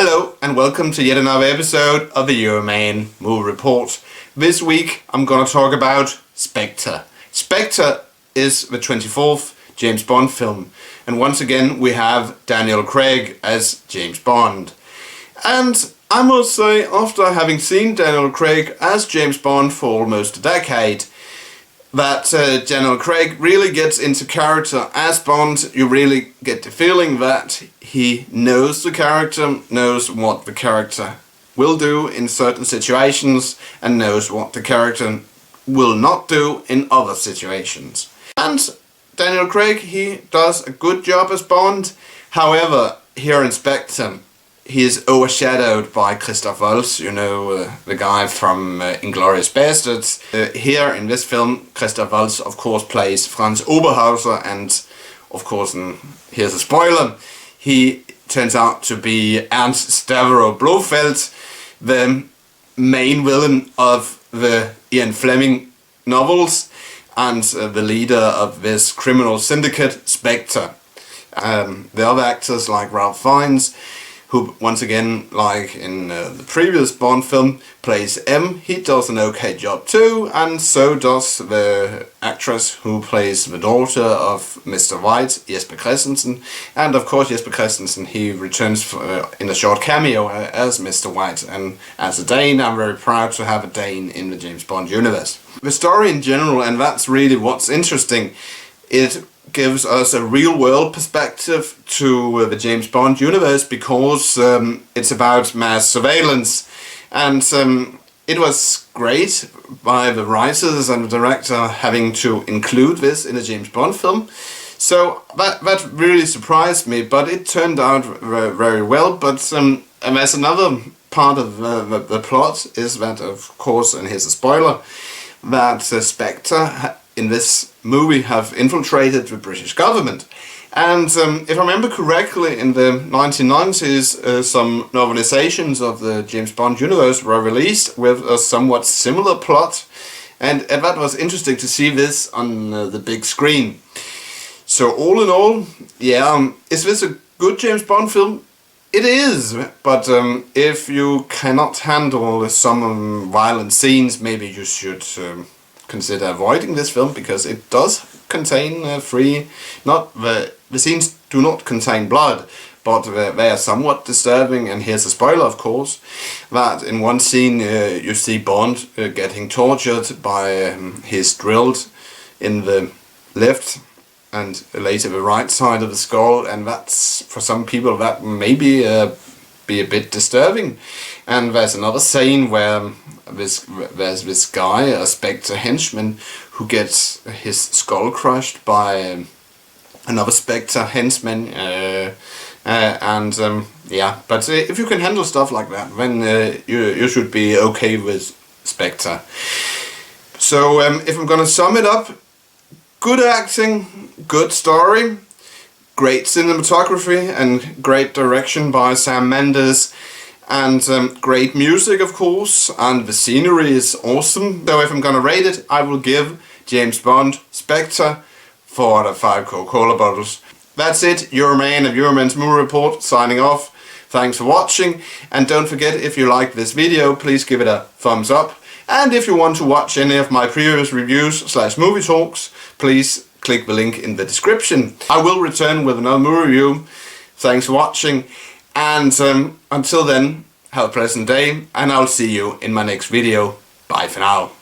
Hello and welcome to yet another episode of the Euroman Movie Report. This week I'm going to talk about Spectre. Spectre is the 24th James Bond film, and once again we have Daniel Craig as James Bond. And I must say, after having seen Daniel Craig as James Bond for almost a decade, that Daniel Craig really gets into character as Bond. You really get the feeling that he knows the character, knows what the character will do in certain situations, and knows what the character will not do in other situations. And Daniel Craig, he does a good job as Bond. However, here in Spectre, he is overshadowed by Christoph Waltz, the guy from Inglourious Basterds. Here in this film, Christoph Waltz of course plays Franz Oberhauser, and of course, and here's a spoiler, he turns out to be Ernst Stavro Blofeld, the main villain of the Ian Fleming novels and the leader of this criminal syndicate, Spectre. The other actors like Ralph Fiennes, who once again, like in the previous Bond film, plays M. He does an okay job too, and so does the actress who plays the daughter of Mr. White, Jesper Christensen. And of course Jesper Christensen, he returns in a short cameo as Mr. White, and as a Dane, I'm very proud to have a Dane in the James Bond universe. The story in general, and that's really what's interesting, it gives us a real-world perspective to the James Bond universe, because it's about mass surveillance, and it was great by the writers and the director having to include this in a James Bond film. So that really surprised me, but it turned out very well. But and there's another part of the plot is that, of course, and here's a spoiler, that Spectre in this movie have infiltrated the British government. And if I remember correctly, in the 1990s some novelizations of the James Bond universe were released with a somewhat similar plot, and that was interesting to see this on the big screen. So all in all, yeah, is this a good James Bond film? It is, but if you cannot handle some violent scenes, maybe you should consider avoiding this film, because it does contain the scenes do not contain blood, but they are somewhat disturbing. And here's a spoiler, of course, that in one scene you see Bond getting tortured by his drilled in the left and later the right side of the skull, and that's, for some people, that maybe be a bit disturbing. And there's another scene where there's this guy, a Spectre henchman, who gets his skull crushed by another Spectre henchman, yeah, but if you can handle stuff like that, then you should be okay with Spectre. So if I'm gonna sum it up, good acting, good story, great cinematography and great direction by Sam Mendes, and great music, of course, and the scenery is awesome. So if I'm gonna rate it, I will give James Bond Spectre 4 out of 5 Coca-Cola bottles. That's it, Euroman of Euroman's Movie Report signing off. Thanks for watching, and don't forget, if you like this video, please give it a thumbs up. And if you want to watch any of my previous reviews / movie talks, please click the link in the description. I will return with another movie review. Thanks for watching, and until then, have a pleasant day, and I'll see you in my next video. Bye for now.